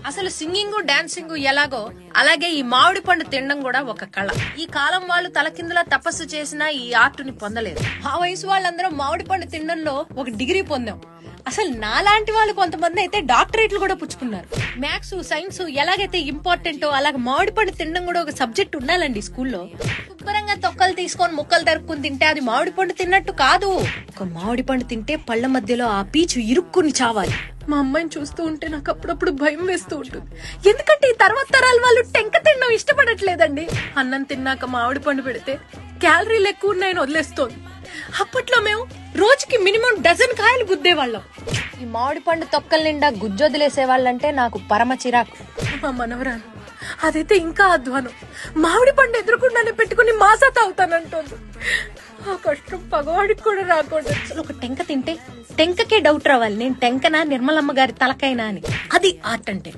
అసలు singing dancing ఎలాగో అలాగే ఈ మామిడి పండు తినడం కూడా ఒక కళ. ఈ కాలం వాళ్ళు తలకిందులా తపస్సు చేసినా ఈ ఆర్టుని పొందలేదు. ఆ వయసు వాళ్ళందరూ మామిడి పండు తినడంలో ఒక డిగ్రీ పొందాం. అసలు నాలాంటి వాళ్ళు కొంతమంది అయితే డాక్టరేట్లు కూడా పుచ్చుకున్నారు. మ్యాథ్స్ సైన్స్ ఎలాగైతే ఇంపార్టెంటో అలాగే మామిడి పండు తినడం కూడా ఒక సబ్జెక్ట్ ఉండాలండి స్కూల్లో. శుభ్రంగా తొక్కలు తీసుకొని ముక్కలు తరుక్కుని తింటే అది మామిడి పండు తిన్నట్టు కాదు. ఒక మామిడి పండు తింటే పళ్ళ మధ్యలో ఆ పీచు ఇరుక్కుని చావాలి. మా అమ్మాయిని చూస్తూ ఉంటే నాకు అప్పుడప్పుడు భయం వేస్తూ ఉంటుంది. ఎందుకంటే ఈ తర్వాత తరాల వాళ్ళు టెంక తినడం ఇష్టపడట్లేదండి. అన్నం తిన్నాక మామిడి పండు పెడితే క్యాలరీలు ఎక్కువ ఉన్నాయని వదిలేస్తోంది. అప్పట్లో మేము రోజుకి మినిమం డజన్ కాయలు గుద్దేవాళ్ళం. ఈ మామిడి పండు తొక్కల నిండా గుజ్జొదిలేసే వాళ్ళంటే నాకు పరమ చిరాకు. మా మనవరాలు అదైతే ఇంకా అధ్వానం. మామిడి పండు ఎదురుకుండానే పెట్టుకుని మాసా తాగుతానంటోంది. ఆ కష్టం పగవాడికి కూడా రాకూడదు. అసలు ఒక టెంక తింటే టెంకకే డౌట్ రావాలి, నేను టెంకనా నిర్మలమ్మ గారి తలకైనా అని. అది ఆర్ట్ అంటే.